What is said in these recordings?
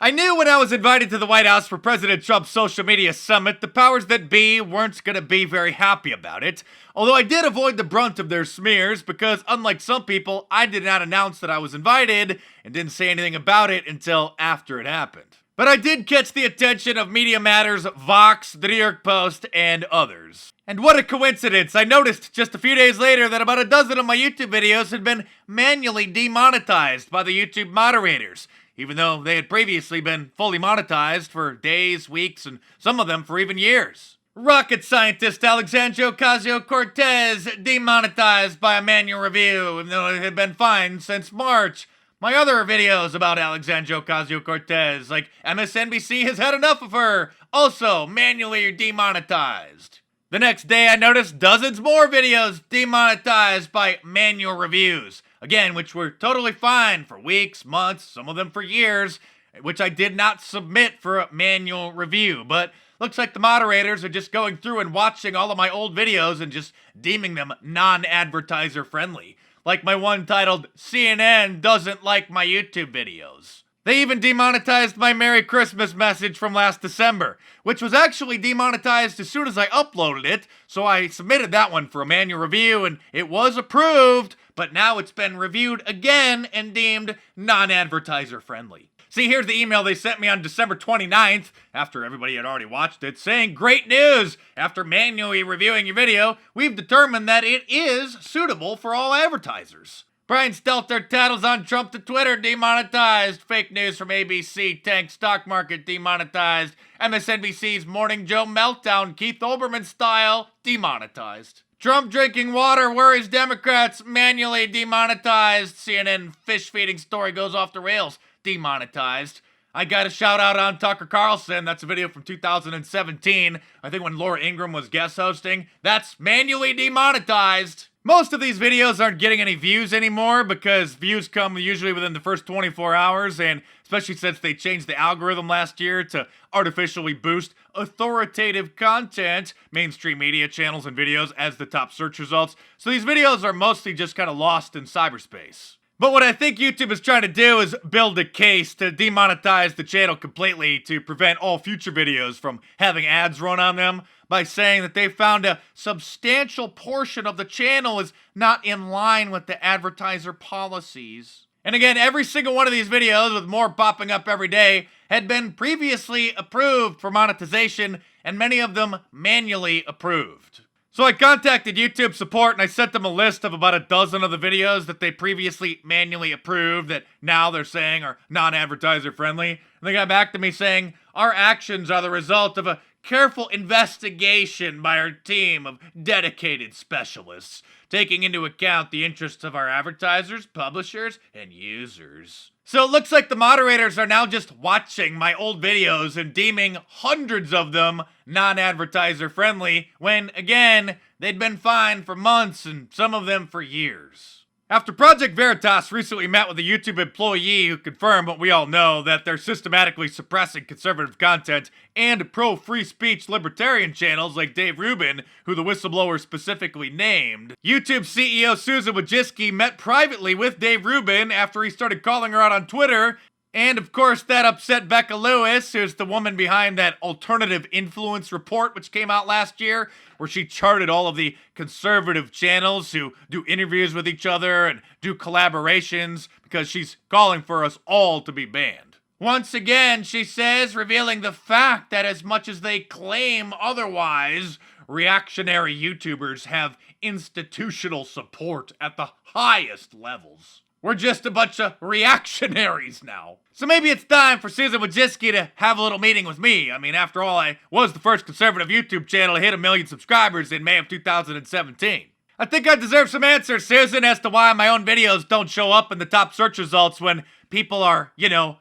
I knew when I was invited to the White House for President Trump's social media summit, the powers that be weren't going to be very happy about it. Although I did avoid the brunt of their smears because, unlike some people, I did not announce that I was invited and didn't say anything about it until after it happened. But I did catch the attention of Media Matters, Vox, The New York Post, and others. And what a coincidence, I noticed just a few days later that about a dozen of my YouTube videos had been manually demonetized by the YouTube moderators, even though they had previously been fully monetized for days, weeks, and some of them for even years. Rocket scientist Alexandria Ocasio-Cortez demonetized by a manual review, even though it had been fine since March. My other videos about Alexandria Ocasio-Cortez, like MSNBC has had enough of her, also manually demonetized. The next day I noticed dozens more videos demonetized by manual reviews. Again, which were totally fine for weeks, months, some of them for years, which I did not submit for a manual review. But looks like the moderators are just going through and watching all of my old videos and just deeming them non-advertiser friendly. Like my one titled, CNN Doesn't Like My YouTube Videos. They even demonetized my Merry Christmas message from last December, which was actually demonetized as soon as I uploaded it, so I submitted that one for a manual review and it was approved, but now it's been reviewed again and deemed non-advertiser friendly. See, here's the email they sent me on December 29th, after everybody had already watched it, saying, "Great news! After manually reviewing your video, we've determined that it is suitable for all advertisers. Brian Stelter tattles on Trump to Twitter, demonetized. Fake news from ABC, tank stock market, demonetized. MSNBC's Morning Joe meltdown, Keith Olbermann style, demonetized. Trump drinking water worries Democrats, manually demonetized. CNN fish feeding story goes off the rails, demonetized. I got a shout out on Tucker Carlson. That's a video from 2017. I think when Laura Ingraham was guest hosting. That's manually demonetized. Most of these videos aren't getting any views anymore because views come usually within the first 24 hours, and especially since they changed the algorithm last year to artificially boost authoritative content, mainstream media channels and videos as the top search results. So these videos are mostly just kind of lost in cyberspace. But what I think YouTube is trying to do is build a case to demonetize the channel completely to prevent all future videos from having ads run on them by saying that they found a substantial portion of the channel is not in line with the advertiser policies. And again, every single one of these videos, with more popping up every day, had been previously approved for monetization, and many of them manually approved. So I contacted YouTube support and I sent them a list of about a dozen of the videos that they previously manually approved that now they're saying are non-advertiser friendly. And they got back to me saying, "Our actions are the result of a careful investigation by our team of dedicated specialists, taking into account the interests of our advertisers, publishers, and users." So it looks like the moderators are now just watching my old videos and deeming hundreds of them non-advertiser friendly when, again, they'd been fine for months and some of them for years. After Project Veritas recently met with a YouTube employee who confirmed what we all know, that they're systematically suppressing conservative content and pro-free speech libertarian channels like Dave Rubin, who the whistleblower specifically named, YouTube CEO Susan Wojcicki met privately with Dave Rubin after he started calling her out on Twitter. And of course, that upset Becca Lewis, who's the woman behind that alternative influence report, which came out last year, where she charted all of the conservative channels who do interviews with each other and do collaborations, because she's calling for us all to be banned. Once again, she says, revealing the fact that as much as they claim otherwise, reactionary YouTubers have institutional support at the highest levels. We're just a bunch of reactionaries now. So maybe it's time for Susan Wojcicki to have a little meeting with me. I mean, after all, I was the first conservative YouTube channel to hit 1 million subscribers in May of 2017. I think I deserve some answers, Susan, as to why my own videos don't show up in the top search results when people are,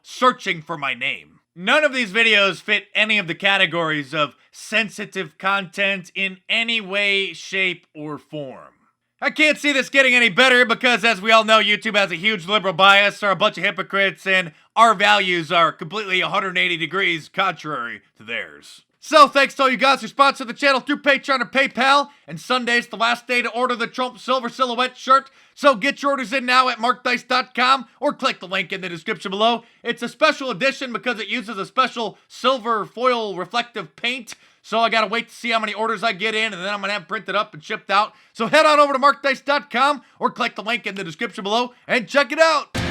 searching for my name. None of these videos fit any of the categories of sensitive content in any way, shape, or form. I can't see this getting any better because, as we all know, YouTube has a huge liberal bias, are a bunch of hypocrites, and our values are completely 180 degrees contrary to theirs. So thanks to all you guys who sponsor the channel through Patreon or PayPal, and Sunday's the last day to order the Trump Silver Silhouette shirt, so get your orders in now at markdice.com or click the link in the description below. It's a special edition because it uses a special silver foil reflective paint, so I gotta wait to see how many orders I get in, and then I'm gonna have printed up and shipped out. So head on over to markdice.com or click the link in the description below and check it out.